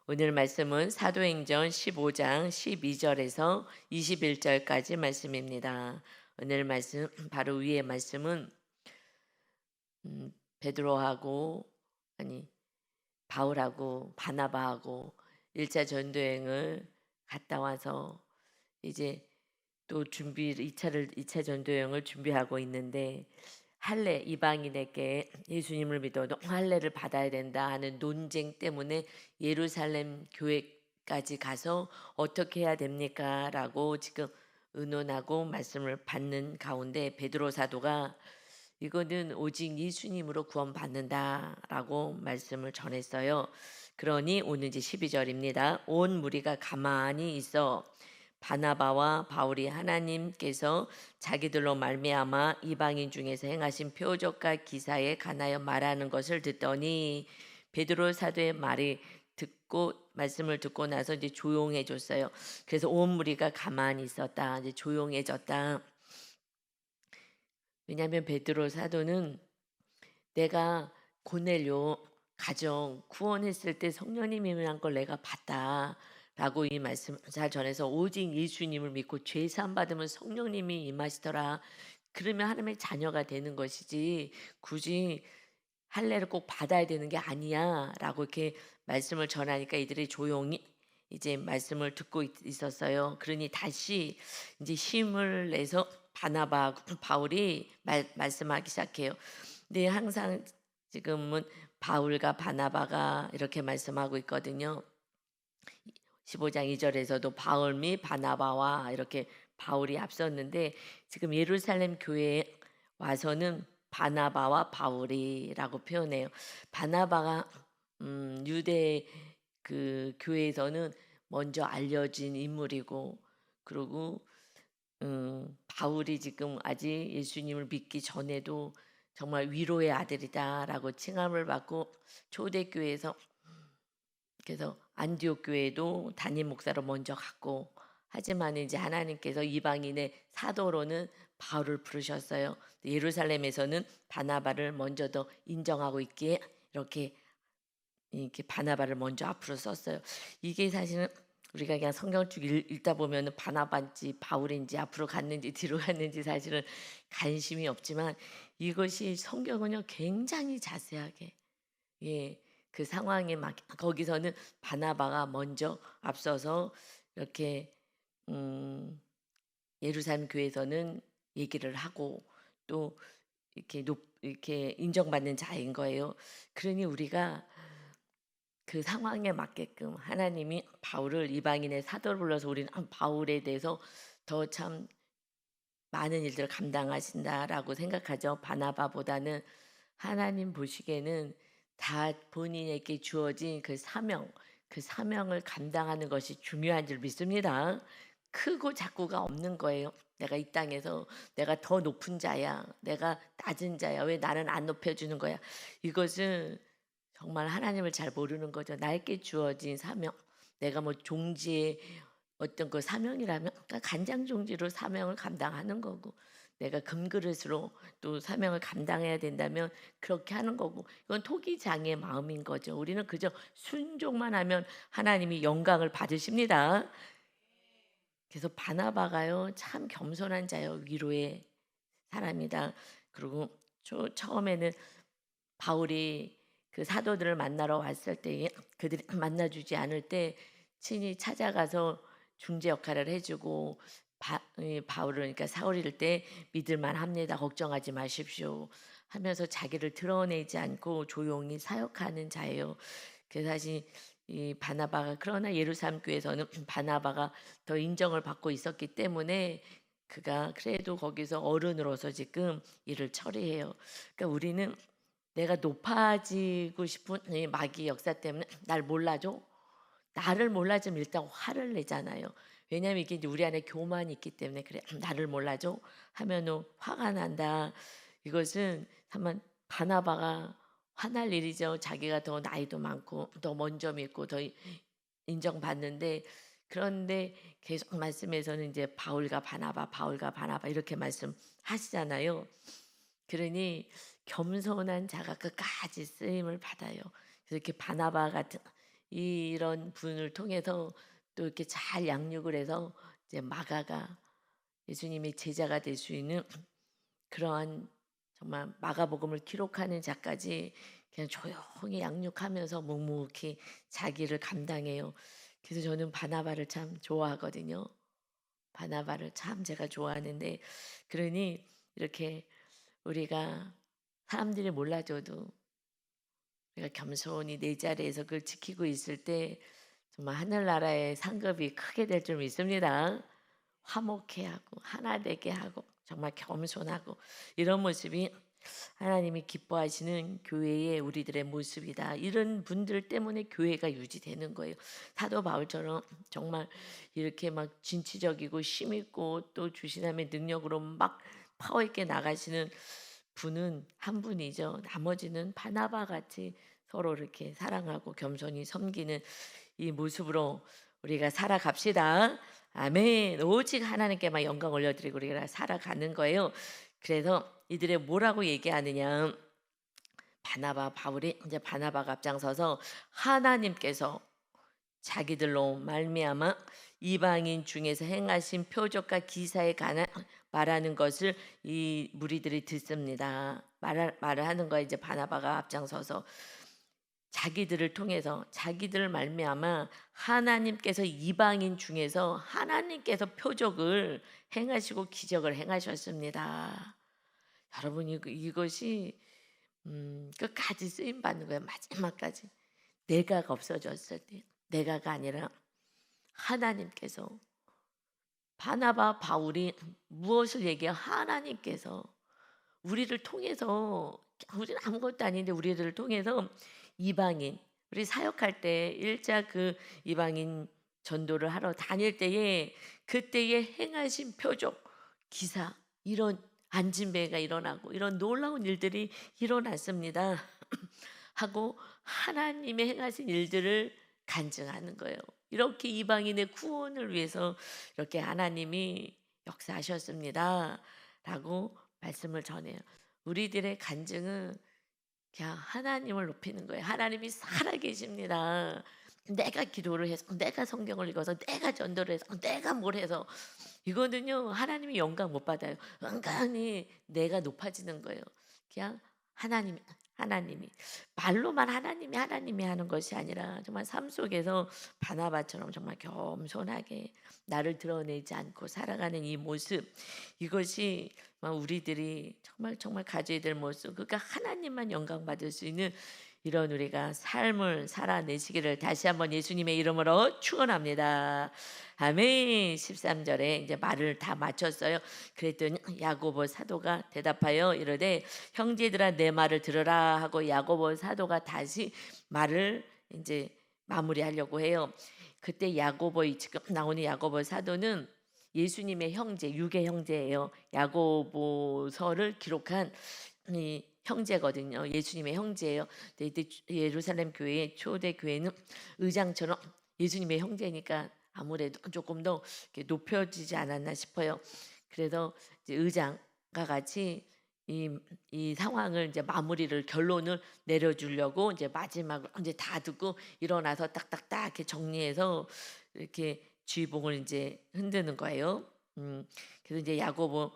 오늘 말씀은 사도행전 15장 12절에서 21절까지 말씀입니다. 오늘 말씀 바로 위의 말씀은 베드로하고 아니 바울하고 바나바하고 1차 전도여행을 갔다 와서 이제 또 2차 전도여행을 준비하고 있는데 할례 이방인에게 예수님을 믿어도 할례를 받아야 된다 하는 논쟁 때문에 예루살렘 교회까지 가서 어떻게 해야 됩니까? 라고 지금 의논하고 말씀을 받는 가운데 베드로 사도가 이거는 오직 예수님으로 구원받는다라고 말씀을 전했어요. 그러니 오늘 이제 12절입니다. 온 무리가 가만히 있어 바나바와 바울이 하나님께서 자기들로 말미암아 이방인 중에서 행하신 표적과 기사에 관하여 말하는 것을 듣더니 베드로 사도의 말씀을 듣고 나서 이제 조용해졌어요. 그래서 온 무리가 가만히 있었다. 이제 조용해졌다. 왜냐하면 베드로 사도는 내가 고넬료 가정 구원했을 때 성령님 임한 걸 내가 봤다. 라고 이 말씀 잘 전해서 오직 예수님을 믿고 죄 사함 받으면 성령님이 임하시더라. 그러면 하나님의 자녀가 되는 것이지 굳이 할례를 꼭 받아야 되는 게 아니야. 라고 이렇게 말씀을 전하니까 이들이 조용히 이제 말씀을 듣고 있었어요. 그러니 다시 이제 힘을 내서 바나바 바울이 말씀하기 시작해요. 근데 항상 지금은 바울과 바나바가 이렇게 말씀하고 있거든요. 15장 2절에서도 바울 및 바나바와 이렇게 바울이 앞섰는데 지금 예루살렘 교회에 와서는 바나바와 바울이라고 표현해요. 바나바가 유대 그 교회에서는 먼저 알려진 인물이고 그리고 바울이 지금 아직 예수님을 믿기 전에도 정말 위로의 아들이다라고 칭함을 받고 초대교회에서 그래서 안디옥 교회도 담임 목사로 먼저 갔고 하지만 이제 하나님께서 이방인의 사도로는 바울을 부르셨어요. 예루살렘에서는 바나바를 먼저 더 인정하고 있기에 이렇게 바나바를 먼저 앞으로 썼어요. 이게 사실은 우리가 그냥 성경을 쭉 읽다 보면 바나바인지 바울인지 앞으로 갔는지 뒤로 갔는지 사실은 관심이 없지만 이것이 성경은요 굉장히 자세하게 그 상황에 막 거기서는 바나바가 먼저 앞서서 이렇게 예루살렘 교회에서는 얘기를 하고 또 이렇게 인정받는 자인 거예요. 그러니 우리가 그 상황에 맞게끔 하나님이 바울을 이방인의 사도를 불러서 우리는 바울에 대해서 더 참 많은 일들을 감당하신다라고 생각하죠. 바나바보다는 하나님 보시기에는 다 본인에게 주어진 그 사명을 감당하는 것이 중요한 줄 믿습니다. 크고 작고가 없는 거예요. 내가 이 땅에서 내가 더 높은 자야, 내가 낮은 자야, 왜 나는 안 높여주는 거야? 이것은 정말 하나님을 잘 모르는 거죠. 나에게 주어진 사명, 내가 뭐 종지의 어떤 그 사명이라면 그러니까 간장 종지로 사명을 감당하는 거고 내가 금그릇으로 또 사명을 감당해야 된다면 그렇게 하는 거고 이건 토기장의 마음인 거죠. 우리는 그저 순종만 하면 하나님이 영광을 받으십니다. 그래서 바나바가요 참 겸손한 자요 위로의 사람이다. 그리고 처음에는 바울이 그 사도들을 만나러 왔을 때 그들이 만나주지 않을 때 친히 찾아가서 중재 역할을 해주고 바울을 그러니까 사울일 때 믿을만 합니다. 걱정하지 마십시오 하면서 자기를 드러내지 않고 조용히 사역하는 자예요. 그래서 사실 이 바나바가 그러나 예루살렘 교회에서는 바나바가 더 인정을 받고 있었기 때문에 그가 그래도 거기서 어른으로서 지금 일을 처리해요. 그러니까 우리는 내가 높아지고 싶은 이 마귀 역사 때문에 날 몰라줘. 나를 몰라주면 일단 화를 내잖아요. 왜냐하면 이게 이제 우리 안에 교만이 있기 때문에 그래 나를 몰라줘 하면은 화가 난다. 이것은 한번 바나바가 화날 일이죠. 자기가 더 나이도 많고 더 먼저 믿고 더 인정받는데 그런데 계속 말씀에서는 이제 바울과 바나바 이렇게 말씀하시잖아요. 그러니 겸손한 자가 끝까지 쓰임을 받아요. 그래서 이렇게 바나바 같은 이런 분을 통해서 또 이렇게 잘 양육을 해서 이제 마가가 예수님의 제자가 될 수 있는 그러한 정말 마가복음을 기록하는 자까지 그냥 조용히 양육하면서 묵묵히 자기를 감당해요. 그래서 저는 바나바를 참 좋아하거든요. 바나바를 참 제가 좋아하는데 그러니 이렇게 우리가 사람들이 몰라줘도 우리가 겸손히 내 자리에서 그걸 지키고 있을 때 정말 하늘나라의 상급이 크게 될 줄 믿습니다. 화목해 하고 하나 되게 하고 정말 겸손하고 이런 모습이 하나님이 기뻐하시는 교회의 우리들의 모습이다. 이런 분들 때문에 교회가 유지되는 거예요. 사도 바울처럼 정말 이렇게 막 진취적이고 힘있고 또 주신함의 능력으로 막 파워 있게 나가시는 분은 한 분이죠. 나머지는 바나바 같이 서로 이렇게 사랑하고 겸손히 섬기는 이 모습으로 우리가 살아갑시다. 아멘. 오직 하나님께만 영광 올려드리고 우리가 살아가는 거예요. 그래서 이들의 뭐라고 얘기하느냐? 바나바 바울이 이제 바나바가 앞장서서 하나님께서 자기들로 말미암아 이방인 중에서 행하신 표적과 기사에 관한 말하는 것을 이 무리들이 듣습니다. 말을 하는 거에 이제 바나바가 앞장서서 자기들을 통해서 자기들을 말미암아 하나님께서 이방인 중에서 하나님께서 표적을 행하시고 기적을 행하셨습니다. 여러분 이것이 끝까지 쓰임 받는 거예요. 마지막까지 내가가 없어졌을 때 내가가 아니라 하나님께서 바나바 바울이 무엇을 얘기해요? 하나님께서 우리를 통해서 우리는 아무것도 아닌데 우리를 통해서 이방인 우리 사역할 때 일자 그 이방인 전도를 하러 다닐 때에 그때에 행하신 표적 기사 이런 안진배가 일어나고 이런 놀라운 일들이 일어났습니다. 하고 하나님의 행하신 일들을 간증하는 거예요. 이렇게 이방인의 구원을 위해서 이렇게 하나님이 역사하셨습니다. 라고 말씀을 전해요. 우리들의 간증은 그냥 하나님을 높이는 거예요. 하나님이 살아계십니다. 내가 기도를 해서 내가 성경을 읽어서 내가 전도를 해서 내가 뭘 해서 이거는요 하나님이 영광 못 받아요. 은근히 내가 높아지는 거예요. 그냥 하나님이 말로만 하나님이 하는 것이 아니라 정말 삶 속에서 바나바처럼 정말 겸손하게 나를 드러내지 않고 살아가는 이 모습 이것이 우리들이 정말 가져야 될 모습 그러니까 하나님만 영광 받을 수 있는 이런 우리가 삶을 살아내시기를 다시 한번 예수님의 이름으로 축원합니다. 아멘. 13절에 이제 말을 다 마쳤어요. 그랬더니 야고보 사도가 대답하여 이르되 형제들아 내 말을 들으라 하고 야고보 사도가 다시 말을 이제 마무리하려고 해요. 그때 야고보 지금 나오는 야고보 사도는 예수님의 형제, 육의 형제예요. 야고보서를 기록한 이 형제거든요. 예수님의 형제예요. 근데 예루살렘 교회 초대 교회는 의장처럼 예수님의 형제니까 아무래도 조금 더 높여지지 않았나 싶어요. 그래서 이제 의장과 같이 이 상황을 이제 마무리를 결론을 내려주려고 이제 마지막으로 이제 다 듣고 일어나서 딱딱딱 이렇게 정리해서 이렇게 주의봉을 이제 흔드는 거예요. 그래서 이제 야고보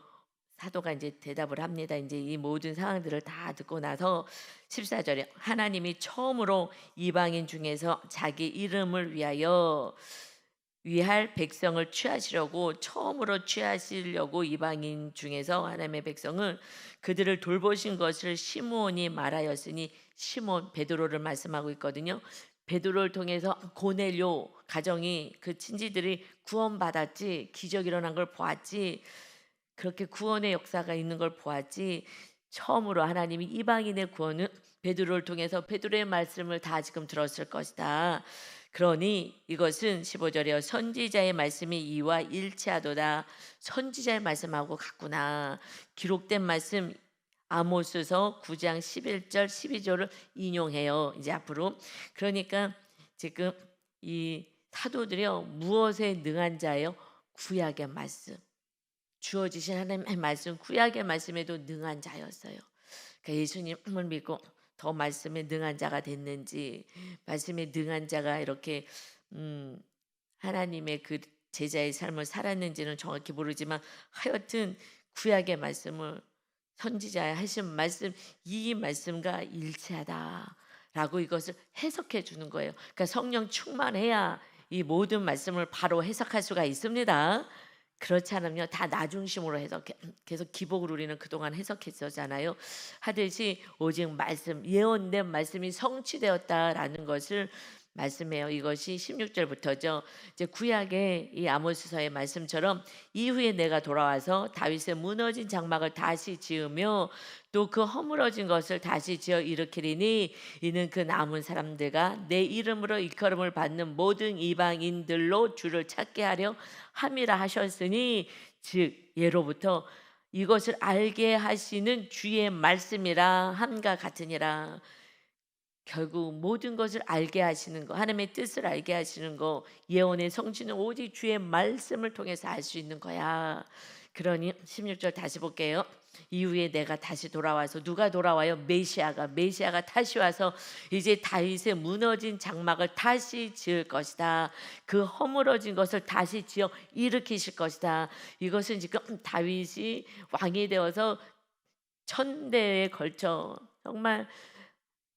사도가 이제 대답을 합니다. 이제 이 모든 상황들을 다 듣고 나서 14절에 하나님이 처음으로 이방인 중에서 자기 이름을 위할 백성을 취하시려고 처음으로 취하시려고 이방인 중에서 하나님의 백성을 그들을 돌보신 것을 시므온이 말하였으니 시몬 베드로를 말씀하고 있거든요. 베드로를 통해서 고넬료 가정이 그 친지들이 구원받았지 기적 일어난 걸 보았지 그렇게 구원의 역사가 있는 걸 보았지 처음으로 하나님이 이방인의 구원은 베드로를 통해서 베드로의 말씀을 다 지금 들었을 것이다. 그러니 이것은 15절에 선지자의 말씀이 이와 일치하도다. 선지자의 말씀하고 같구나. 기록된 말씀 아모스서 9장 11절 12절을 인용해요. 이제 앞으로 그러니까 지금 이 사도들이요 무엇에 능한 자예요? 구약의 말씀. 주어지신 하나님의 말씀, 구약의 말씀에도 능한 자였어요. 그러니까 예수님을 믿고 더 말씀에 능한 자가 됐는지, 말씀에 능한 자가 이렇게 하나님의 그 제자의 삶을 살았는지는 정확히 모르지만 하여튼 구약의 말씀을 선지자의 하신 말씀, 이 말씀과 일치하다라고 이것을 해석해 주는 거예요. 그러니까 성령 충만해야 이 모든 말씀을 바로 해석할 수가 있습니다. 그렇지 않으면 다 나 중심으로 해석해 계속 기복을 우리는 그동안 해석했었잖아요. 하듯이 오직 말씀, 예언된 말씀이 성취되었다라는 것을 말씀해요. 이것이 16절부터죠. 이제 구약의 이 아모스서의 말씀처럼 이후에 내가 돌아와서 다윗의 무너진 장막을 다시 지으며 또 그 허물어진 것을 다시 지어 일으키리니 이는 그 남은 사람들과 내 이름으로 일컬음을 받는 모든 이방인들로 주를 찾게 하려 함이라 하셨으니 즉 예로부터 이것을 알게 하시는 주의 말씀이라 함과 같으니라. 결국 모든 것을 알게 하시는 거, 하나님의 뜻을 알게 하시는 거, 예언의 성취는 오직 주의 말씀을 통해서 알 수 있는 거야. 그러니 16절 다시 볼게요. 이후에 내가 다시 돌아와서, 누가 돌아와요? 메시아가 다시 와서 이제 다윗의 무너진 장막을 다시 지을 것이다. 그 허물어진 것을 다시 지어 일으키실 것이다. 이것은 지금 다윗이 왕이 되어서 1000대에 걸쳐 정말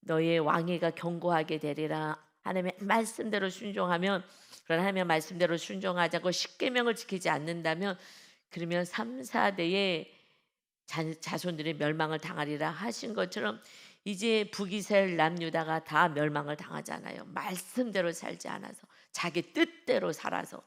너의 왕위가 견고하게 되리라. 하나님의 말씀대로 순종하면, 그런 하나님의 말씀대로 순종하자고 십계명을 지키지 않는다면 그러면 3, 4대의 자손들이 멸망을 당하리라 하신 것처럼 이제 북이스라엘 남유다가 다 멸망을 당하잖아요. 말씀대로 살지 않아서, 자기 뜻대로 살아서.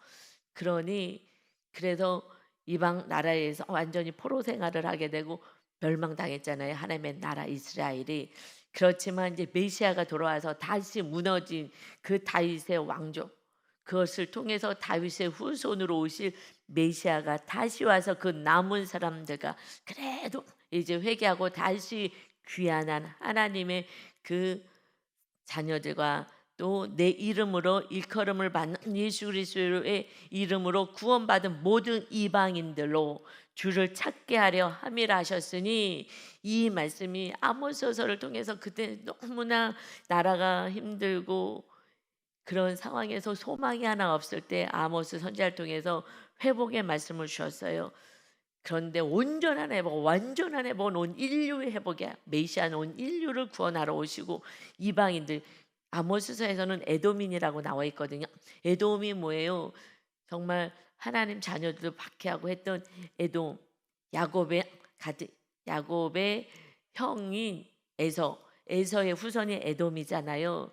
그러니 그래서 이방 나라에서 완전히 포로 생활을 하게 되고 멸망당했잖아요. 하나님의 나라 이스라엘이. 그렇지만 이제 메시아가 돌아와서 다시 무너진 그 다윗의 왕족, 그것을 통해서 다윗의 후손으로 오실 메시아가 다시 와서 그 남은 사람들과 그래도 이제 회개하고 다시 귀환한 하나님의 그 자녀들과 또 내 이름으로 일컬음을 받는 예수 그리스도의 이름으로 구원받은 모든 이방인들로 주를 찾게 하려 함이라 하셨으니, 이 말씀이 아모스서를 통해서 그때 너무나 나라가 힘들고 그런 상황에서 소망이 하나 없을 때 아모스 선지자를 통해서 회복의 말씀을 주셨어요. 그런데 온전한 회복, 완전한 회복은 온 인류의 회복이야. 메시아는 온 인류를 구원하러 오시고 이방인들, 아모스서에서는 에돔인이라고 나와 있거든요. 에돔이 뭐예요? 정말 하나님 자녀들을 박해하고 했던 에돔, 야곱의 야곱의 형인 에서의 후손이 에돔이잖아요.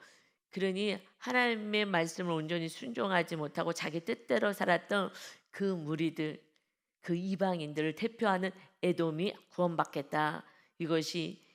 그러니 하나님의 말씀을 온전히 순종하지 못하고 자기 뜻대로 살았던 그 무리들, 그 이방인들을 대표하는 에돔이 구원받겠다. 이것이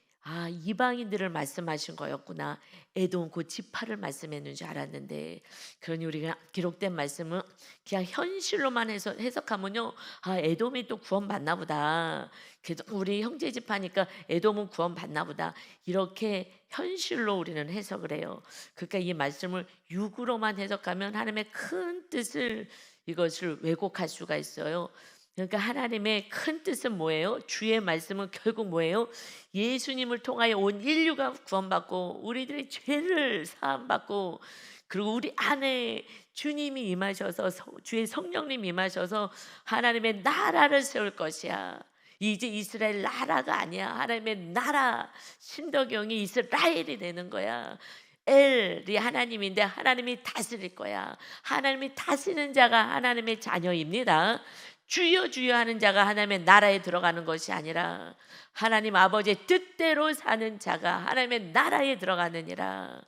이방인들을 말씀하신 거였구나. 에돔 그 지파를 말씀했는 줄 알았는데, 그러니 우리가 기록된 말씀은 그냥 현실로만 해석하면요, 에돔이 또 구원받나 보다. 그래도 우리 형제 지파니까 에돔은 구원받나 보다. 이렇게 현실로 우리는 해석을 해요. 그러니까 이 말씀을 육으로만 해석하면 하나님의 큰 뜻을, 이것을 왜곡할 수가 있어요. 그러니까 하나님의 큰 뜻은 뭐예요? 주의 말씀은 결국 뭐예요? 예수님을 통하여 온 인류가 구원받고 우리들의 죄를 사함받고, 그리고 우리 안에 주님이 임하셔서, 주의 성령님 임하셔서 하나님의 나라를 세울 것이야. 이제 이스라엘 나라가 아니야. 하나님의 나라, 신덕영이 이스라엘이 되는 거야. 엘이 하나님인데 하나님이 다스릴 거야. 하나님이 다스리는 자가 하나님의 자녀입니다. 주여 주여 하는 자가 하나님의 나라에 들어가는 것이 아니라 하나님 아버지의 뜻대로 사는 자가 하나님의 나라에 들어가느니라.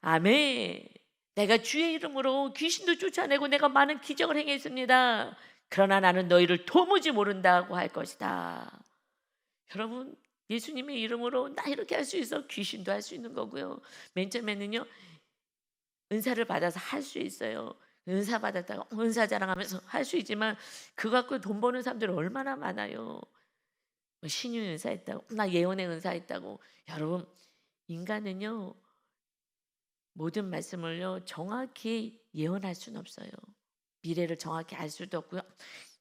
아멘. 내가 주의 이름으로 귀신도 쫓아내고 내가 많은 기적을 행했습니다. 그러나 나는 너희를 도무지 모른다고 할 것이다. 여러분, 예수님의 이름으로 나 이렇게 할 수 있어. 귀신도 할 수 있는 거고요. 맨 처음에는요, 은사를 받아서 할 수 있어요. 은사 받았다고 은사 자랑하면서 할 수 있지만 그거 갖고 돈 버는 사람들 얼마나 많아요. 신유 은사 했다고, 나 예언의 은사 했다고. 여러분, 인간은요 모든 말씀을요 정확히 예언할 수는 없어요. 미래를 정확히 알 수도 없고요.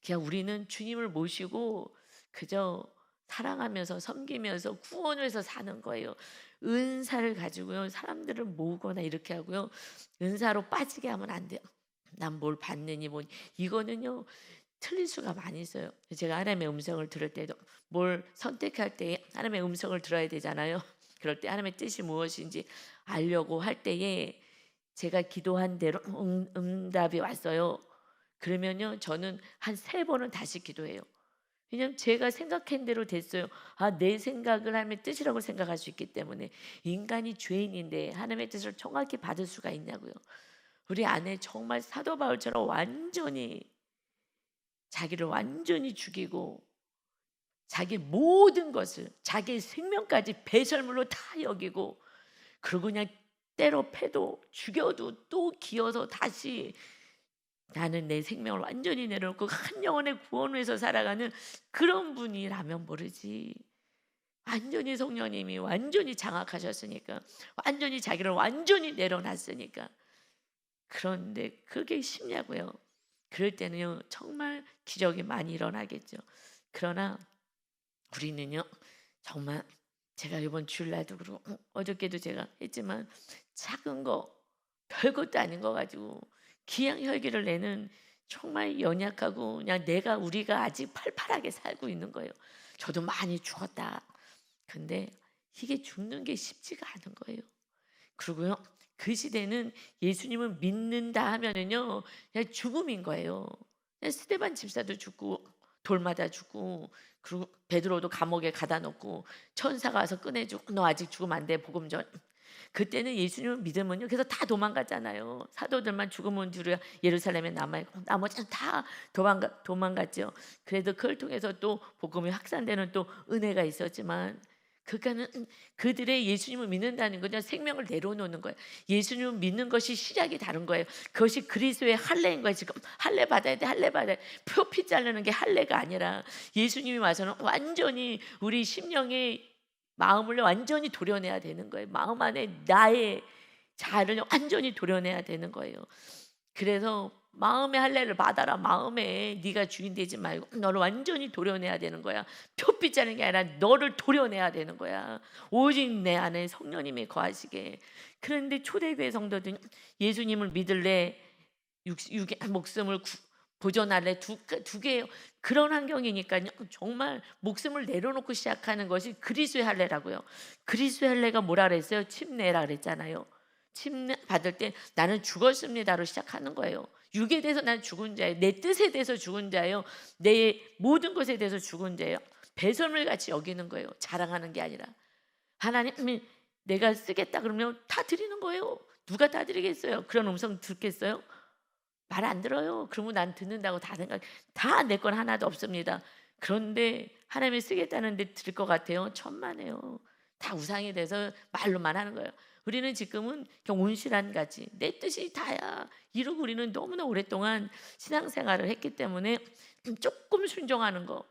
그냥 우리는 주님을 모시고 그저 사랑하면서 섬기면서 구원을 해서 사는 거예요. 은사를 가지고요 사람들을 모으거나 이렇게 하고요 은사로 빠지게 하면 안 돼요. 난 뭘 받느니 뭐니 이거는요 틀릴 수가 많이 있어요. 제가 하나님의 음성을 들을 때도 뭘 선택할 때 하나님의 음성을 들어야 되잖아요. 그럴 때 하나님의 뜻이 무엇인지 알려고 할 때에 제가 기도한 대로 응답이 왔어요. 그러면요 저는 한 3번은 다시 기도해요. 왜냐면 제가 생각한 대로 됐어요. 내 생각을 하나님의 뜻이라고 생각할 수 있기 때문에. 인간이 죄인인데 하나님의 뜻을 정확히 받을 수가 있냐고요. 우리 안에 정말 사도 바울처럼 완전히 자기를 완전히 죽이고 자기 모든 것을 자기의 생명까지 배설물로 다 여기고 그리고 그냥 때로 패도 죽여도 또 기어서 다시 나는 내 생명을 완전히 내려놓고 한 영혼의 구원을 위해서 살아가는 그런 분이라면 모르지. 완전히 성령님이 완전히 장악하셨으니까 완전히 자기를 완전히 내려놨으니까 그런데 그게 쉽냐고요. 그럴 때는요 정말 기적이 많이 일어나겠죠. 그러나 우리는요 정말 제가 이번 주일날도 그러고 어저께도 제가 했지만 작은 거 별것도 아닌 거 가지고 기양 혈기를 내는 정말 연약하고 그냥 우리가 아직 팔팔하게 살고 있는 거예요. 저도 많이 죽었다. 근데 이게 죽는 게 쉽지가 않은 거예요. 그리고요 그 시대는 예수님을 믿는다 하면은요 그냥 죽음인 거예요. 그냥 스데반 집사도 죽고 돌마다 죽고 그리고 베드로도 감옥에 가다 놓고 천사가 와서 꺼내주고 너 아직 죽으면 안 돼 복음 전. 그때는 예수님을 믿으면요 그래서 다 도망갔잖아요. 사도들만 죽으면 두려 예루살렘에 남아있고 나머지는 다 도망갔죠. 그래도 그걸 통해서 또 복음이 확산되는 또 은혜가 있었지만 그러니까는 그들의 예수님을 믿는다는 거냐 생명을 내려놓는 거예요. 예수님을 믿는 것이 시작이 다른 거예요. 그것이 그리스도의 할례인 거예요. 지금 할례 받아야 돼, 할례 받아야 돼. 표피 자르는 게 할례가 아니라 예수님이 와서는 완전히 우리 심령의 마음을 완전히 도려내야 되는 거예요. 마음 안에 나의 자아를 완전히 도려내야 되는 거예요. 그래서 마음의 할례를 받아라. 마음에 네가 주인 되지 말고 너를 완전히 도려내야 되는 거야. 표피 자르는 게 아니라 너를 도려내야 되는 거야. 오직 내 안에 성령님이 거하시게. 그런데 초대교회 성도들은 예수님을 믿을래 육의 목숨을 보존할래 두 개예요. 그런 환경이니까요. 정말 목숨을 내려놓고 시작하는 것이 그리스도의 할례라고요. 그리스도의 할례가 뭐라 그랬어요? 침례라 그랬잖아요. 침례 받을 때 나는 죽었습니다로 시작하는 거예요. 육에 대해서 난 죽은 자예요. 내 뜻에 대해서 죽은 자예요. 내 모든 것에 대해서 죽은 자예요. 배설물 같이 여기는 거예요. 자랑하는 게 아니라 하나님이 내가 쓰겠다 그러면 다 드리는 거예요. 누가 다 드리겠어요? 그런 음성 듣겠어요? 말 안 들어요. 그러면 난 듣는다고 다 생각 다 내 건 하나도 없습니다. 그런데 하나님이 쓰겠다는데 들을 것 같아요. 천만에요. 다 우상이 돼서 말로만 하는 거예요. 우리는 지금은 그냥 온실한 가지 내 뜻이 다야 이러고 우리는 너무나 오랫동안 신앙생활을 했기 때문에 조금 순종하는 거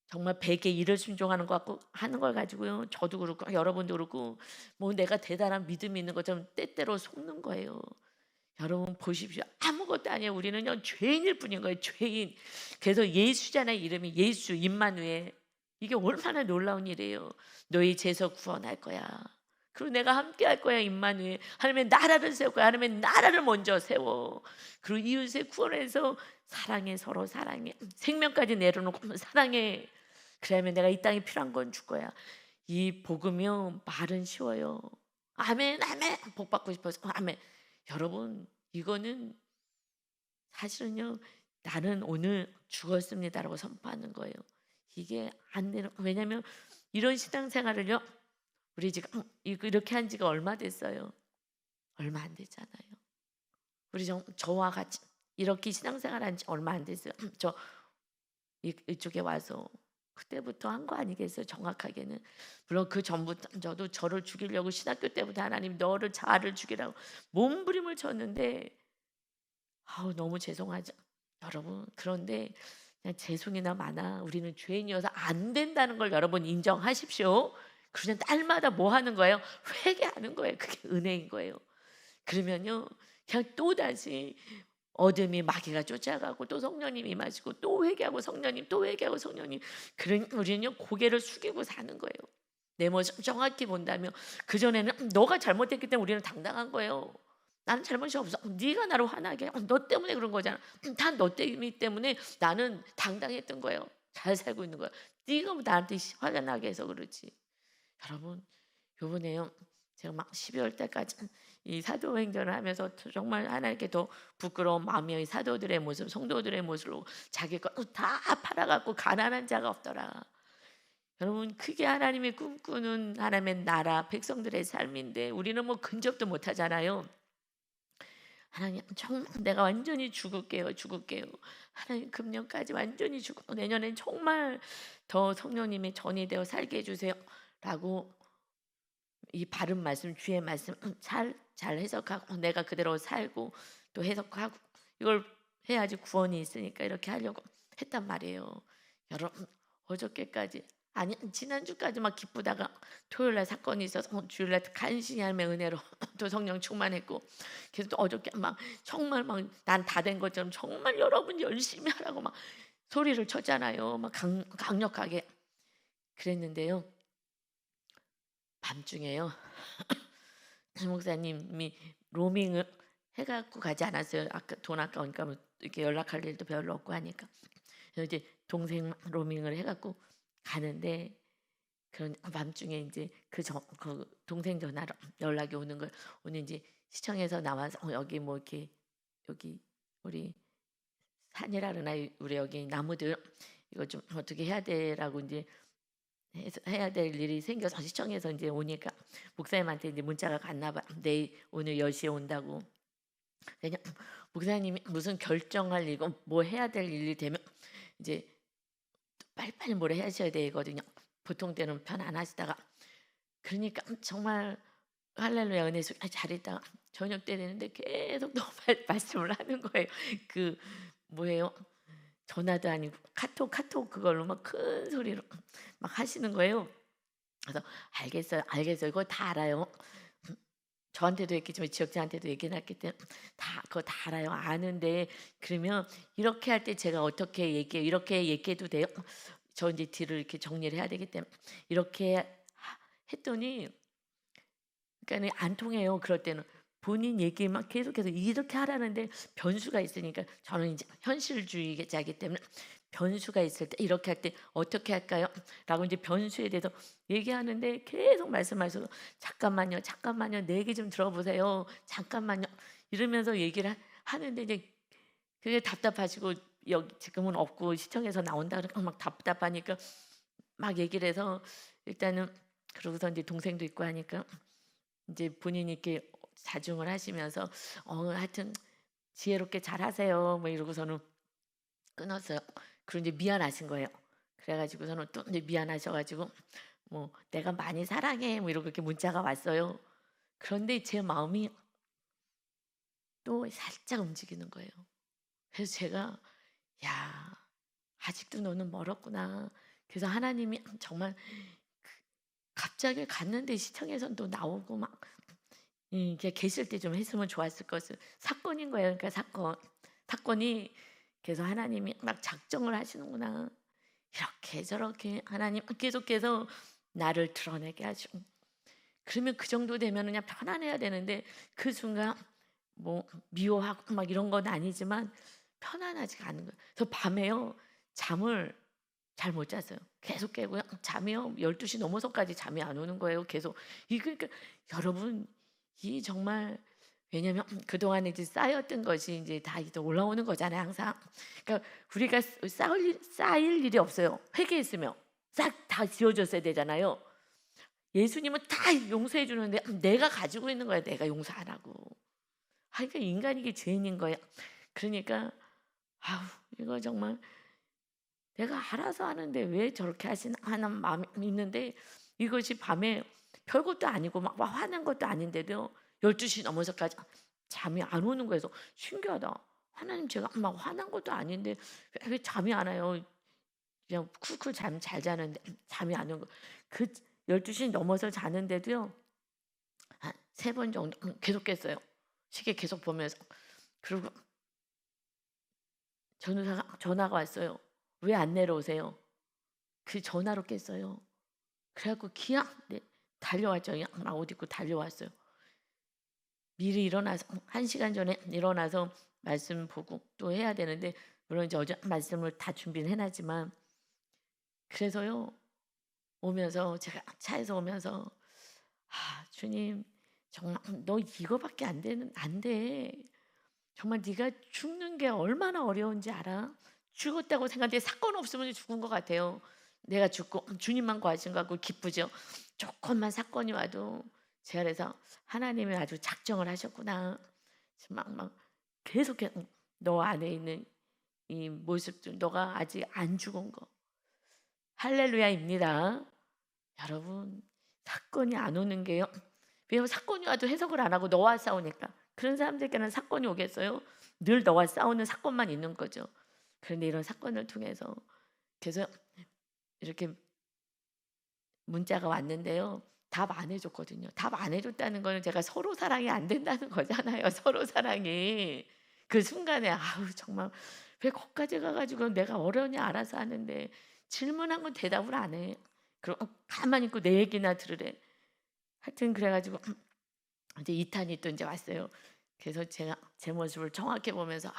정말 100의 1을 순종하는 것 같고 하는 걸 가지고요 저도 그렇고 여러분도 그렇고 뭐 내가 대단한 믿음이 있는 것처럼 때때로 속는 거예요. 여러분 보십시오. 아무것도 아니에요. 우리는요 죄인일 뿐인 거예요. 죄인. 그래서 예수잖아요. 이름이 예수 임마누엘. 이게 얼마나 놀라운 일이에요. 너희 죄에서 구원할 거야. 그리고 내가 함께 할 거야 임마누엘. 하나님의 나라를 세울 거야. 하나님의 나라를 먼저 세워. 그리고 이웃의 구원해서 사랑해 서로 사랑해. 생명까지 내려놓고 사랑해. 그러면 내가 이 땅에 필요한 건 줄 거야. 이 복음이요 말은 쉬워요. 아멘 아멘 복 받고 싶어서 아멘. 여러분 이거는 사실은요 나는 오늘 죽었습니다라고 선포하는 거예요. 이게 안 되는 왜냐하면 이런 신앙생활을요 우리 지금 이렇게 한 지가 얼마 됐어요? 얼마 안 됐잖아요. 우리 저와 같이 이렇게 신앙생활 한 지 얼마 안 됐어요. 저 이쪽에 와서 그때부터 한 거 아니겠어요? 정확하게는 물론 그 전부터 저도 저를 죽이려고 신학교 때부터 하나님 너를 자아를 죽이라고 몸부림을 쳤는데 너무 죄송하죠 여러분. 그런데 그냥 죄송이나 많아 우리는 죄인이어서 안 된다는 걸 여러분 인정하십시오. 그러면 날마다 뭐 하는 거예요? 회개하는 거예요. 그게 은혜인 거예요. 그러면요 그냥 또다시 어둠이 마귀가 쫓아가고 또 성령님이 임하시고 또 회개하고 성령님 또 회개하고 성령님. 그러니 우리는요 고개를 숙이고 사는 거예요. 내 모습 정확히 본다면 그전에는 너가 잘못했기 때문에 우리는 당당한 거예요. 나는 잘못이 없어. 네가 나를 화나게 해. 너 때문에 그런 거잖아. 다 너 때문에 나는 당당했던 거예요. 잘 살고 있는 거야. 네가 뭐 나한테 화가 나게 해서 그렇지. 여러분 요번에요 제가 막 12월 때까지 이 사도행전을 하면서 정말 하나님께 더 부끄러운 마음이에요. 이 사도들의 모습, 성도들의 모습으로 자기 것 다 팔아갖고 가난한 자가 없더라. 여러분 그게 하나님이 꿈꾸는 하나님의 나라 백성들의 삶인데 우리는 뭐 근접도 못하잖아요. 하나님 정말 내가 완전히 죽을게요. 하나님 금년까지 완전히 죽고 내년엔 정말 더 성령님의 전이 되어 살게 해주세요 라고 이 바른 말씀 주의 말씀 잘 해석하고 내가 그대로 살고 또 해석하고 이걸 해야지 구원이 있으니까 이렇게 하려고 했단 말이에요. 여러분 어저께까지 아니 지난주까지 막 기쁘다가 토요일날 사건이 있어서 주일날 간신히 하나님의 은혜로 또 성령 충만했고 그래서 또 어저께 막 정말 막 난 다 된 것처럼 정말 여러분 열심히 하라고 막 소리를 쳤잖아요. 막 강력하게 그랬는데요. 밤중에요. 목사님이 로밍을 해갖고 가지 않았어요. 아까 돈 아까우니까 뭐 이렇게 연락할 일도 별로 없고 하니까. 그래서 이제 동생 로밍을 해갖고 가는데 그런 밤중에 이제 그 동생 전화로 연락이 오는 걸 오늘 이제 시청에서 나와서 여기 뭐 이렇게 여기 우리 산이라 그러나 우리 여기 나무들 이거 좀 어떻게 해야 돼라고 이제 해야 될 일이 생겨서 시청에서 이제 오니까 목사님한테 이제 문자가 갔나 봐. 내일 오늘 10시에 온다고. 그냥 목사님이 무슨 결정할 일고 뭐 해야 될 일이 되면 이제 빨리빨리 뭘 하셔야 되거든요. 보통 때는 편 안 하시다가 그러니까 정말 할렐루야 은혜 속에 잘했다가 저녁 때 되는데 계속 또 말씀을 하는 거예요. 그 뭐예요? 전화도 아니고 카톡 그걸로 막 큰 소리로 막 하시는 거예요. 그래서 알겠어요. 그거 다 알아요. 저한테도 했겠지만 지역자한테도 얘기해놨기 때문에 다 그거 다 알아요. 아는데 그러면 이렇게 할 때 제가 어떻게 얘기해요? 이렇게 얘기해도 돼요? 저 이제 뒤를 이렇게 정리를 해야 되기 때문에 이렇게 했더니 그러니까 안 통해요. 그럴 때는 본인 얘기만 계속해서 이렇게 하라는데 변수가 있으니까 저는 이제 현실주의자이기 때문에 변수가 있을 때 이렇게 할 때 어떻게 할까요? 라고 이제 변수에 대해서 얘기하는데 계속 말씀하셔서 잠깐만요. 내 얘기 좀 들어보세요. 잠깐만요. 이러면서 얘기를 하는데 이제 그게 답답하시고 여기 지금은 없고 시청에서 나온다 그러니까 막 답답하니까 막 얘기를 해서 일단은 그러고서 이제 동생도 있고 하니까 이제 본인이 이렇게 자중을 하시면서 하여튼 지혜롭게 잘하세요. 뭐 이러고서는 끊었어요. 그리고 이제 미안하신 거예요. 그래가지고서는 또 이제 미안하셔가지고 뭐 내가 많이 사랑해 뭐 이렇게 문자가 왔어요. 그런데 제 마음이 또 살짝 움직이는 거예요. 그래서 제가 야 아직도 너는 멀었구나. 그래서 하나님이 정말 갑자기 갔는데 시청에선 또 나오고 막 이게 계실 때 좀 했으면 좋았을 것을 사건인 거예요. 그러니까 사건이 그래서 하나님이 막 작정을 하시는구나. 이렇게 저렇게 하나님 계속해서 나를 드러내게 하시고 그러면 그 정도 되면 그냥 편안해야 되는데 그 순간 뭐 미워하고 막 이런 건 아니지만 편안하지가 않은 거예요. 그래서 밤에요 잠을 잘 못 잤어요. 계속 깨고요. 잠이요 12시 넘어서까지 잠이 안 오는 거예요. 계속 그러니까 여러분 이 정말 왜냐면 그동안에 이제 쌓였던 것이 이제 다 이제 올라오는 거잖아요, 항상. 그러니까 우리가 쌓일 일이 없어요. 회개했으면 싹 다 지워졌어야 되잖아요. 예수님은 다 용서해 주는데 내가 가지고 있는 거야. 내가 용서 안 하고. 그러니까 인간이 게 죄인인 거야. 그러니까 아우 이거 정말 내가 알아서 하는데 왜 저렇게 하는 마음이 있는데 이것이 밤에 별것도 아니고 막 화난 것도 아닌데도 12시 넘어서까지 잠이 안 오는 거여서 신기하다. 하나님 제가 막 화난 것도 아닌데 왜 잠이 안 와요? 그냥 쿨쿨 잠 잘 자는데 잠이 안 오는 거. 그 12시 넘어서 자는데도요. 한 3번 정도 계속 깼어요. 시계 계속 보면서. 그리고 전도사가 전화가 왔어요. "왜 안 내려오세요?" 그 전화로 깼어요. 그래 갖고 기약 네 달려왔죠. 그냥 막 옷 입고 달려왔어요. 미리 일어나서 1시간 전에 일어나서 말씀 보고 또 해야 되는데, 물론 이제 어제 말씀을 다 준비는 해 놨지만, 그래서요 오면서 제가 차에서 오면서 "아 주님, 정말 너 이거밖에 안 돼. 정말 네가 죽는 게 얼마나 어려운지 알아? 죽었다고 생각하는데 사건 없으면 죽은 것 같아요. 내가 죽고 주님만 구하신 것 같고 기쁘죠. 조금만 사건이 와도 제 안에서 하나님이 아주 작정을 하셨구나. 막 계속해 너 안에 있는 이 모습들, 너가 아직 안 죽은 거 할렐루야입니다. 여러분, 사건이 안 오는 게요. 왜냐면 사건이 와도 해석을 안 하고 너와 싸우니까. 그런 사람들께는 사건이 오겠어요? 늘 너와 싸우는 사건만 있는 거죠. 그런데 이런 사건을 통해서 계속 이렇게 문자가 왔는데요. 답 안 해줬거든요. 답 안 해줬다는 거는 제가 서로 사랑이 안 된다는 거잖아요. 서로 사랑이. 그 순간에 아우 정말 왜 거기까지 가가지고 내가 어려우니 알아서 하는데 질문한 건 대답을 안 해. 그럼 가만히 있고 내 얘기나 들으래. 하여튼 그래가지고 이제 2탄이 또 이제 왔어요. 그래서 제가 제 모습을 정확히 보면서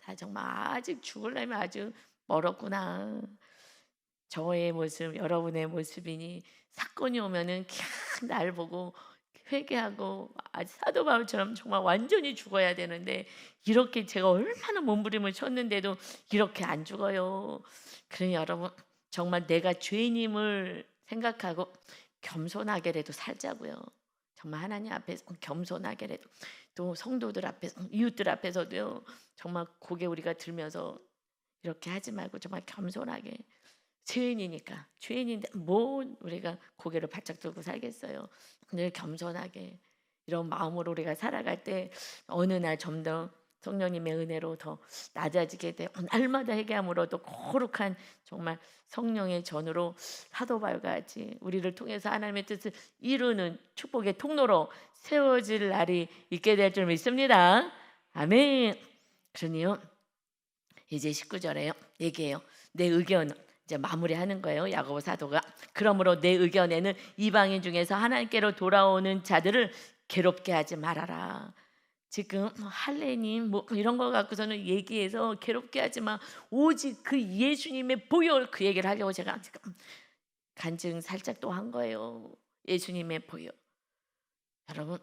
나 정말 아직 죽으려면 아주 멀었구나. 저의 모습, 여러분의 모습이니 사건이 오면은 그냥 날 보고 회개하고 아주 사도 바울처럼 정말 완전히 죽어야 되는데, 이렇게 제가 얼마나 몸부림을 쳤는데도 이렇게 안 죽어요. 그러니 여러분, 정말 내가 죄인임을 생각하고 겸손하게라도 살자고요. 정말 하나님 앞에서 겸손하게라도, 또 성도들 앞에서, 이웃들 앞에서도요. 정말 고개 우리가 들면서 이렇게 하지 말고 정말 겸손하게. 죄인이니까, 죄인인데 뭐 우리가 고개를 바짝 들고 살겠어요. 늘 겸손하게 이런 마음으로 우리가 살아갈 때 어느 날 좀 더 성령님의 은혜로 더 낮아지게 돼. 날마다 회개함으로 또 거룩한 정말 성령의 전으로 사도 바울같이 우리를 통해서 하나님의 뜻을 이루는 축복의 통로로 세워질 날이 있게 될 줄 믿습니다. 아멘. 그러니요, 이제 19절에요 얘기해요. 내 의견 이제 마무리하는 거예요. 야고보 사도가. 그러므로 내 의견에는 이방인 중에서 하나님께로 돌아오는 자들을 괴롭게 하지 말아라. 지금 할례님 뭐 이런 거 갖고서는 얘기해서 괴롭게 하지 마. 오직 그 예수님의 보혈, 그 얘기를 하려고 제가 지금 간증 살짝 또 한 거예요. 예수님의 보혈. 여러분,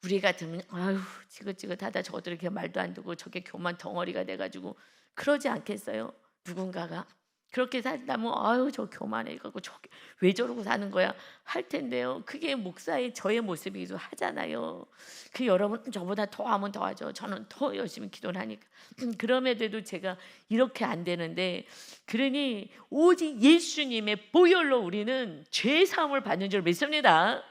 우리 같으면 아유 지긋지긋하다, 저들 이렇게 말도 안 듣고 저게 교만 덩어리가 돼가지고 그러지 않겠어요? 누군가가 그렇게 살다면 아유 저 교만해 갖고 저게 왜 저러고 사는 거야 할 텐데요. 그게 목사의 저의 모습이기도 하잖아요. 그 여러분 저보다 더 하면 더 하죠. 저는 더 열심히 기도를 하니까. 그럼에도 제가 이렇게 안 되는데, 그러니 오직 예수님의 보혈로 우리는 죄 사함을 받는 줄 믿습니다.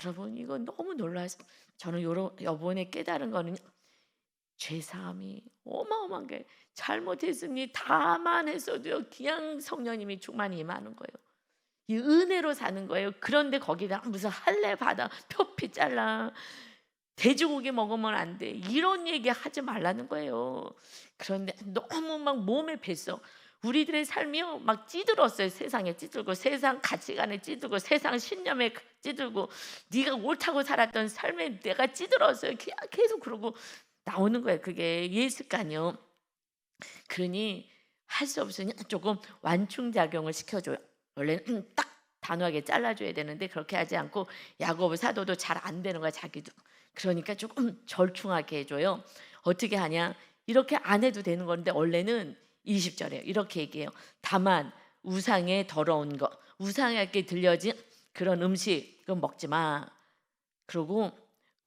여러분 이거 너무 놀라서 저는 요번에 깨달은 거는 죄 사함이 어마어마한 게, 잘못했으니 다만 했어도요 그냥 성령님이 충만히 임하는 거예요. 이 은혜로 사는 거예요. 그런데 거기다 무슨 할례 받아 표피 잘라 돼지고기 먹으면 안 돼 이런 얘기 하지 말라는 거예요. 그런데 너무 막 몸에 뱄어. 우리들의 삶이요 막 찌들었어요. 세상에 찌들고, 세상 가치관에 찌들고, 세상 신념에 찌들고, 네가 옳다고 살았던 삶에 내가 찌들었어요. 그냥 계속 그러고 나오는 거예요. 그게 예습관이요. 그러니 할 수 없으니 조금 완충작용을 시켜줘요. 원래는 딱 단호하게 잘라줘야 되는데 그렇게 하지 않고 야고보 사도도 잘 안 되는 거야 자기도. 그러니까 조금 절충하게 해줘요. 어떻게 하냐, 이렇게 안 해도 되는 건데 원래는 20절에 이렇게 얘기해요. 다만 우상에 더러운 거, 우상에게 들려진 그런 음식은 먹지 마. 그리고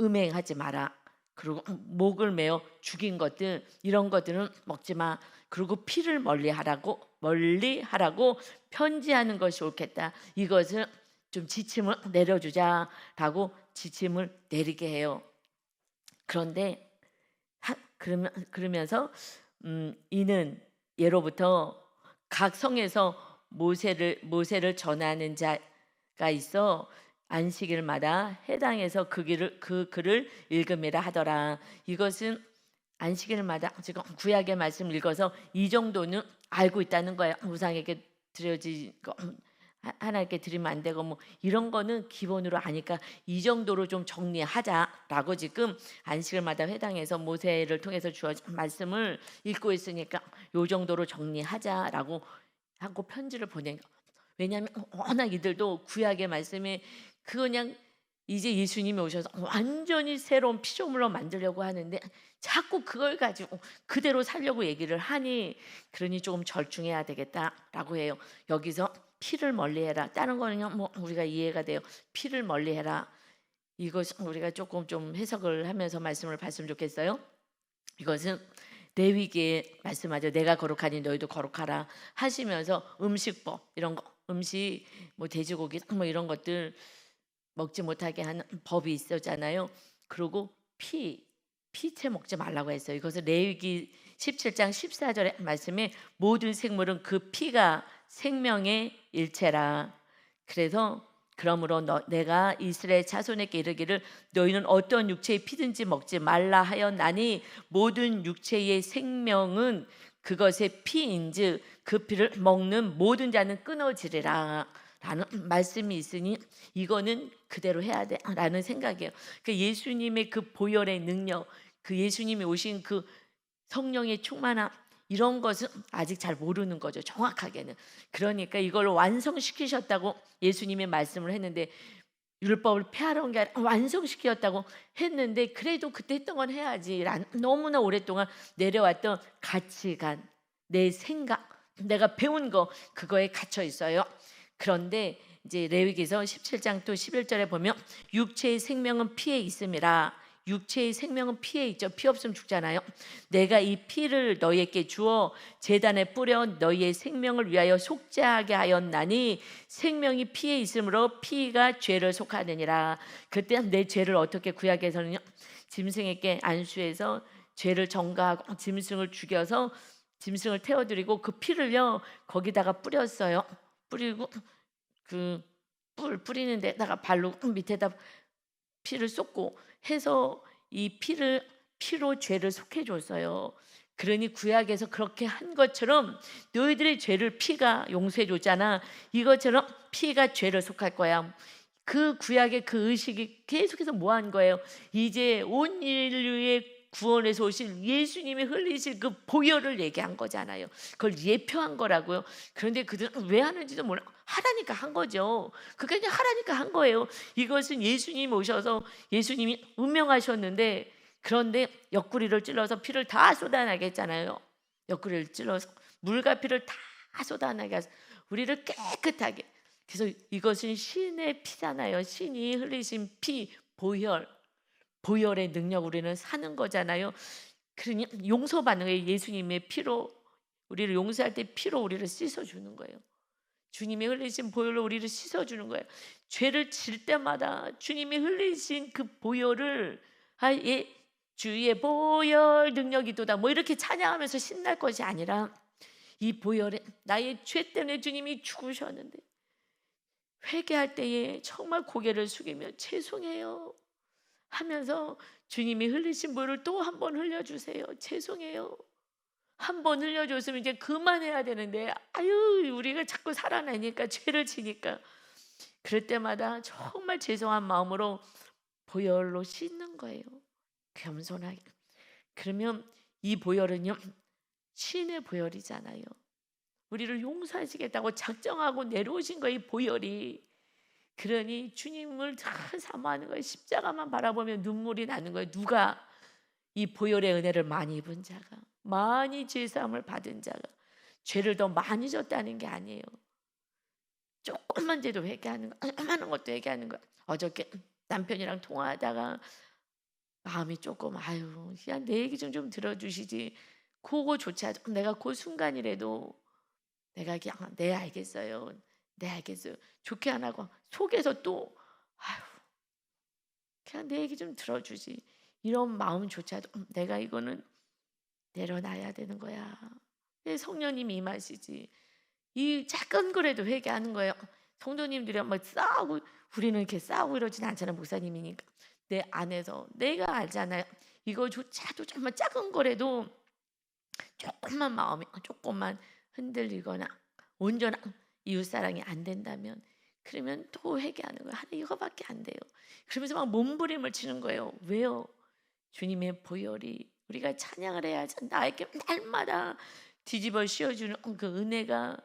음행하지 마라. 그리고 목을 메어 죽인 것들, 이런 것들은 먹지 마. 그리고 피를 멀리하라고 편지하는 것이 옳겠다. 이것을 좀 지침을 내려주자라고 지침을 내리게 해요. 그런데 그러면서 이는 예로부터 각 성에서 모세를 전하는 자가 있어 안식일마다 해당해서 그 글을 읽음이라 하더라. 이것은 안식일마다 지금 구약의 말씀을 읽어서 이 정도는 알고 있다는 거예요. 우상에게 드려진 거 하나님께 드리면 안 되고 뭐 이런 거는 기본으로 아니까 이 정도로 좀 정리하자라고 지금 안식일마다 회당에서 모세를 통해서 주어진 말씀을 읽고 있으니까 요 정도로 정리하자라고 하고 편지를 보낸 거. 왜냐하면 워낙 이들도 구약의 말씀에 그냥 이제 예수님이 오셔서 완전히 새로운 피조물로 만들려고 하는데 자꾸 그걸 가지고 그대로 살려고 얘기를 하니 그러니 조금 절충해야 되겠다라고 해요. 여기서 피를 멀리해라. 다른 거는 뭐 우리가 이해가 돼요. 피를 멀리해라. 이것 우리가 조금 좀 해석을 하면서 말씀을 봤으면 좋겠어요. 이것은 레위기에 말씀하죠. 내가 거룩하니 너희도 거룩하라 하시면서 음식법 이런 거 음식 뭐 돼지고기 뭐 이런 것들 먹지 못하게 하는 법이 있었잖아요. 그리고 피채 먹지 말라고 했어요. 이것을 레위기 17장 14절의 말씀에 모든 생물은 그 피가 생명의 일체라. 그래서 그러므로 내가 이스라엘 자손에게 이르기를 너희는 어떤 육체의 피든지 먹지 말라 하였나니 모든 육체의 생명은 그것의 피인즉 그 피를 먹는 모든 자는 끊어지리라 라는 말씀이 있으니 이거는 그대로 해야 돼 라는 생각이에요. 그 예수님의 그 보혈의 능력, 그 예수님이 오신 그 성령의 충만함 이런 것은 아직 잘 모르는 거죠. 정확하게는. 그러니까 이걸 완성시키셨다고 예수님이 말씀을 했는데 율법을 폐하러 온 게 아니라 완성시켰다고 했는데 그래도 그때 했던 건 해야지. 너무나 오랫동안 내려왔던 가치관, 내 생각, 내가 배운 거 그거에 갇혀 있어요. 그런데 이제 레위기서 17장 또 11절에 보면 육체의 생명은 피에 있음이라. 육체의 생명은 피에 있죠. 피 없으면 죽잖아요. 내가 이 피를 너희에게 주어 제단에 뿌려 너희의 생명을 위하여 속죄하게 하였나니 생명이 피에 있으므로 피가 죄를 속하느니라. 그때 내 죄를 어떻게 구약에서는요 짐승에게 안수해서 죄를 전가하고 짐승을 죽여서 짐승을 태워드리고 그 피를요 거기다가 뿌렸어요. 뿌리고 그 뿔 뿌리는 데다가 발로 밑에다 피를 쏟고 해서 이 피로 죄를 속해 줬어요. 그러니 구약에서 그렇게 한 것처럼 너희들의 죄를 피가 용서해 줬잖아. 이것처럼 피가 죄를 속할 거야. 그 구약의 그 의식이 계속해서 뭐 한 거예요? 이제 온 인류의 구원에서 오신 예수님이 흘리실 그 보혈을 얘기한 거잖아요. 그걸 예표한 거라고요. 그런데 그들은 왜 하는지도 몰라. 하라니까 한 거죠. 그게 그냥 하라니까 한 거예요. 이것은 예수님 오셔서 예수님이 운명하셨는데 그런데 옆구리를 찔러서 피를 다 쏟아나게 했잖아요. 옆구리를 찔러서 물과 피를 다 쏟아나게 해서 우리를 깨끗하게. 그래서 이것은 신의 피잖아요. 신이 흘리신 피, 보혈의 능력 우리는 사는 거잖아요. 그러니 용서받는 거예요. 예수님의 피로 우리를 용서할 때 피로 우리를 씻어주는 거예요. 주님이 흘리신 보혈로 우리를 씻어주는 거예요. 죄를 질 때마다 주님이 흘리신 그 보혈을 주의 보혈 능력이도다 뭐 이렇게 찬양하면서 신날 것이 아니라 이 보혈에 나의 죄 때문에 주님이 죽으셨는데 회개할 때에 정말 고개를 숙이며 죄송해요 하면서 주님이 흘리신 보혈을 또 한 번 흘려주세요. 죄송해요. 한 번 흘려줬으면 이제 그만해야 되는데 아유 우리가 자꾸 살아나니까 죄를 지니까 그럴 때마다 정말 죄송한 마음으로 보혈로 씻는 거예요. 겸손하게. 그러면 이 보혈은요 신의 보혈이잖아요. 우리를 용서하시겠다고 작정하고 내려오신 거예요. 이 보혈이. 그러니 주님을 잘 사모하는 거예요. 십자가만 바라보면 눈물이 나는 거예요. 누가? 이 보혈의 은혜를 많이 입은 자가, 많이 죄사함을 받은 자가 죄를 더 많이 졌다는 게 아니에요. 조금만 돼도 회개하는 거, 많은 것도 회개하는 거. 어저께 남편이랑 통화하다가 마음이 조금 아유 그냥 내 얘기 좀 들어주시지. 그거조차 내가 그 순간이라도 내가 그냥 네 알겠어요. 네 알겠어요. 좋게 안 하고 속에서 또 아유 그냥 내 얘기 좀 들어주지. 이런 마음조차도 내가 이거는 내려놔야 되는 거야. 성령님이 임하시지. 이 작은 거라도 회개하는 거예요. 성도님들이 막 싸우고 우리는 이렇게 싸우고 이러진 않잖아. 목사님이니까 내 안에서 내가 알잖아요. 이거조차도 정말 작은 거라도 조금만 마음이 조금만 흔들리거나 온전한 이웃사랑이 안 된다면, 그러면 또 회개하는 거예요. 하나님, 이거밖에 안 돼요. 그러면서 막 몸부림을 치는 거예요. 왜요? 주님의 보혈이, 우리가 찬양을 해야지, 나에게 날마다 뒤집어 씌워주는 그 은혜가,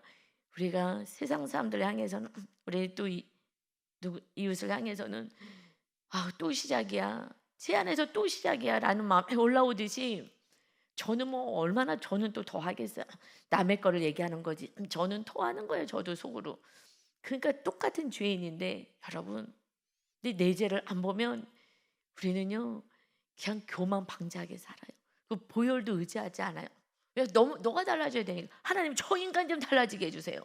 우리가 세상 사람들을 향해서는, 우리 또 이웃을 향해서는 또 시작이야, 제 안에서 또 시작이야 라는 마음이 올라오듯이, 저는 뭐 얼마나, 저는 또 더 하겠어요. 남의 거를 얘기하는 거지 저는 토하는 거예요, 저도 속으로. 그러니까 똑같은 죄인인데 여러분, 근데 내 죄를 안 보면 우리는요 그냥 교만 방자하게 살아요. 그 보혈도 의지하지 않아요. 왜? 너가 달라져야 되니까. 하나님, 저 인간 좀 달라지게 해주세요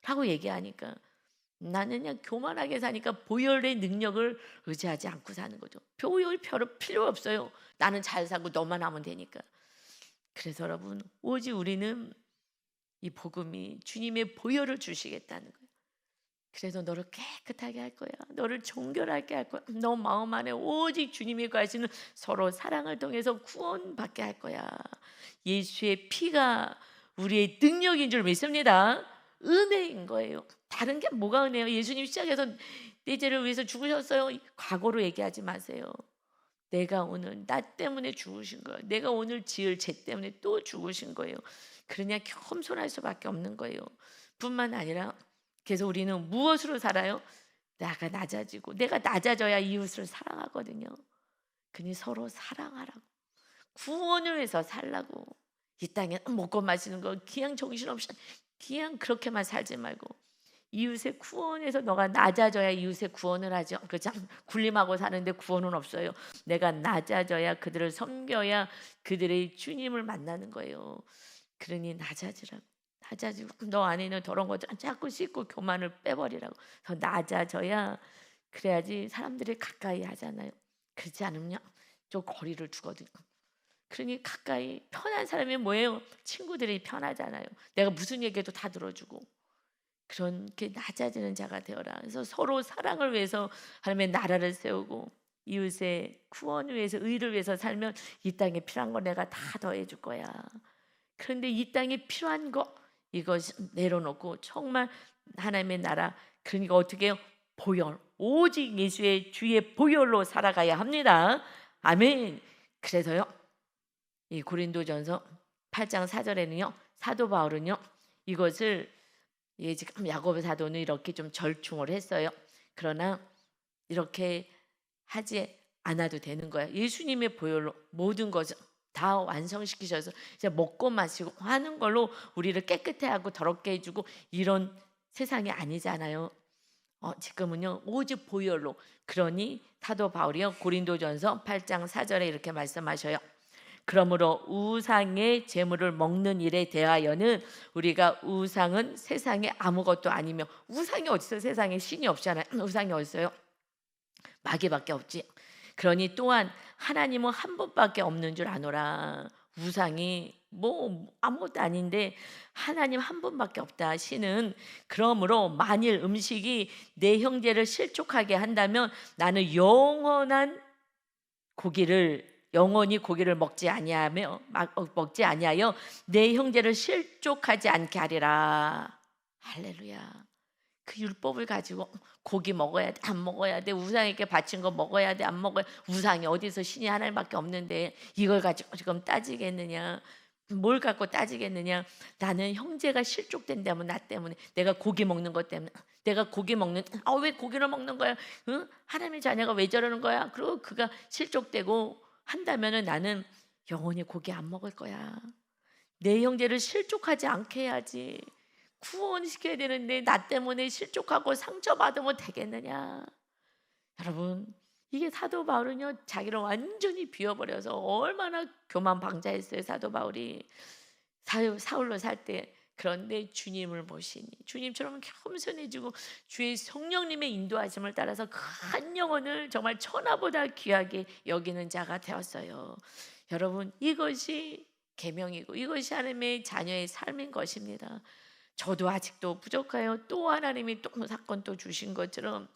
라고 얘기하니까 나는 그냥 교만하게 사니까 보혈의 능력을 의지하지 않고 사는 거죠. 보혈 별로 필요 없어요. 나는 잘 살고 너만 하면 되니까. 그래서 여러분, 오직 우리는 이 복음이 주님의 보혈을 주시겠다는 거예요. 그래서 너를 깨끗하게 할 거야. 너를 정결하게 할 거야. 너 마음 안에 오직 주님이 가시는 서로 사랑을 통해서 구원받게 할 거야. 예수의 피가 우리의 능력인 줄 믿습니다. 은혜인 거예요. 다른 게 뭐가 은혜예요? 예수님 시작해서 내 죄를 위해서 죽으셨어요. 과거로 얘기하지 마세요. 내가 오늘 나 때문에 죽으신 거예요. 내가 오늘 지을 죄 때문에 또 죽으신 거예요. 그러냐 겸손할 수밖에 없는 거예요. 뿐만 아니라, 그래서 우리는 무엇으로 살아요? 나가 낮아지고, 내가 낮아져야 이웃을 사랑하거든요. 그니 서로 사랑하라고, 구원을 위해서 살라고. 이 땅에 먹고 마시는 거 그냥 정신없이 그냥 그렇게만 살지 말고, 이웃의 구원에서 너가 낮아져야 이웃의 구원을 하죠. 그렇죠? 군림하고 사는데 구원은 없어요. 내가 낮아져야, 그들을 섬겨야 그들의 주님을 만나는 거예요. 그러니 낮아지라고. 낮아지고 너 안에 있는 더러운 거 자꾸 씻고 교만을 빼버리라고. 더 낮아져야, 그래야지 사람들이 가까이 하잖아요. 그렇지 않으면 좀 거리를 두거든요. 그러니 가까이, 편한 사람이 뭐예요? 친구들이 편하잖아요. 내가 무슨 얘기해도 다 들어주고. 그렇게 낮아지는 자가 되어라. 그래서 서로 사랑을 위해서 하나님의 나라를 세우고 이웃의 구원을 위해서, 의를 위해서 살면 이 땅에 필요한 거 내가 다 더해 줄 거야. 그런데 이 땅에 필요한 거, 이것 내려놓고 정말 하나님의 나라, 그러니까 어떻게 해요? 보혈, 오직 예수의 주의 보혈로 살아가야 합니다. 아멘. 그래서요, 이 고린도전서 8장 4절에는요 사도 바울은요 이것을, 지금 야고보 사도는 이렇게 좀 절충을 했어요. 그러나 이렇게 하지 않아도 되는 거야. 예수님의 보혈로 모든 것을 다 완성시키셔서 이제 먹고 마시고 하는 걸로 우리를 깨끗해 하고 더럽게 해주고, 이런 세상이 아니잖아요. 지금은요 오직 보혈로. 그러니 사도 바울이요 고린도전서 8장 4절에 이렇게 말씀하셔요. 그러므로 우상의 제물을 먹는 일에 대하여는 우리가, 우상은 세상에 아무것도 아니며, 우상이 어디서, 세상에 신이 없잖아요. 우상이 어딨어요? 마귀밖에 없지. 그러니 또한 하나님은 한 분밖에 없는 줄 아노라. 우상이 뭐 아무것도 아닌데 하나님 한 분밖에 없다. 신은. 그러므로 만일 음식이 내 형제를 실족하게 한다면 나는 영원히 고기를 먹지 아니하여 내 형제를 실족하지 않게 하리라. 할렐루야. 그 율법을 가지고 고기 먹어야 돼, 안 먹어야 돼, 우상에게 바친 거 먹어야 돼, 안 먹어야 돼, 우상이 어디서, 신이 하나님밖에 없는데 이걸 가지고 지금 따지겠느냐? 뭘 갖고 따지겠느냐? 나는 형제가 실족된다면, 나 때문에, 내가 고기 먹는 것 때문에, 내가 고기 먹는, 왜 고기를 먹는 거야? 응? 하나님의 자녀가 왜 저러는 거야? 그리고 그가 실족되고 한다면은 나는 영원히 고기 안 먹을 거야. 내 형제를 실족하지 않게 해야지. 구원시켜야 되는데 나 때문에 실족하고 상처받으면 되겠느냐? 여러분, 이게 사도 바울은요 자기를 완전히 비워버려서 얼마나 교만방자했어요. 사도 바울이 사울로 살 때. 그런데 주님을 모시니 주님처럼 겸손해지고 주의 성령님의 인도하심을 따라서 큰 영혼을 정말 천하보다 귀하게 여기는 자가 되었어요. 여러분, 이것이 계명이고 이것이 하나님의 자녀의 삶인 것입니다. 저도 아직도 부족해요. 또 하나님이 또 사건 또 주신 것처럼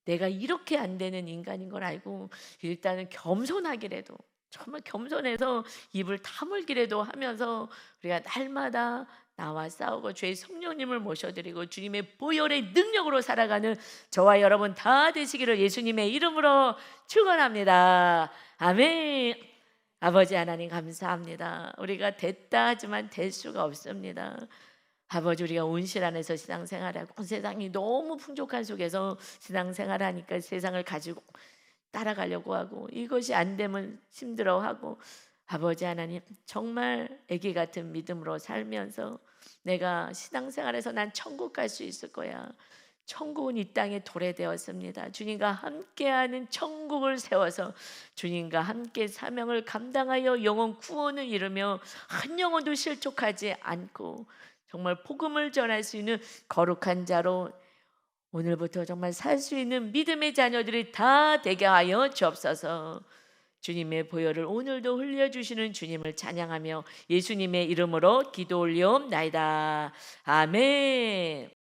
내가 이렇게 안 되는 인간인 걸 알고 일단은 겸손하기라도, 정말 겸손해서 입을 다물기라도 하면서 우리가 날마다 나와 싸우고 주의 성령님을 모셔드리고 주님의 보혈의 능력으로 살아가는 저와 여러분 다 되시기를 예수님의 이름으로 축원합니다. 아멘. 아버지 하나님 감사합니다. 우리가 됐다 하지만 될 수가 없습니다. 아버지, 우리가 온실 안에서 신앙생활하고 세상이 너무 풍족한 속에서 신앙생활하니까 세상을 가지고 따라가려고 하고 이것이 안 되면 힘들어하고, 아버지 하나님 정말 아기 같은 믿음으로 살면서 내가 신앙생활에서 난 천국 갈 수 있을 거야. 천국은 이 땅에 도래되었습니다. 주님과 함께하는 천국을 세워서 주님과 함께 사명을 감당하여 영혼 구원을 이루며 한 영혼도 실족하지 않고 정말 복음을 전할 수 있는 거룩한 자로 오늘부터 정말 살 수 있는 믿음의 자녀들이 다 되게 하여 주옵소서. 주님의 보혈을 오늘도 흘려주시는 주님을 찬양하며 예수님의 이름으로 기도 올리옵나이다. 아멘.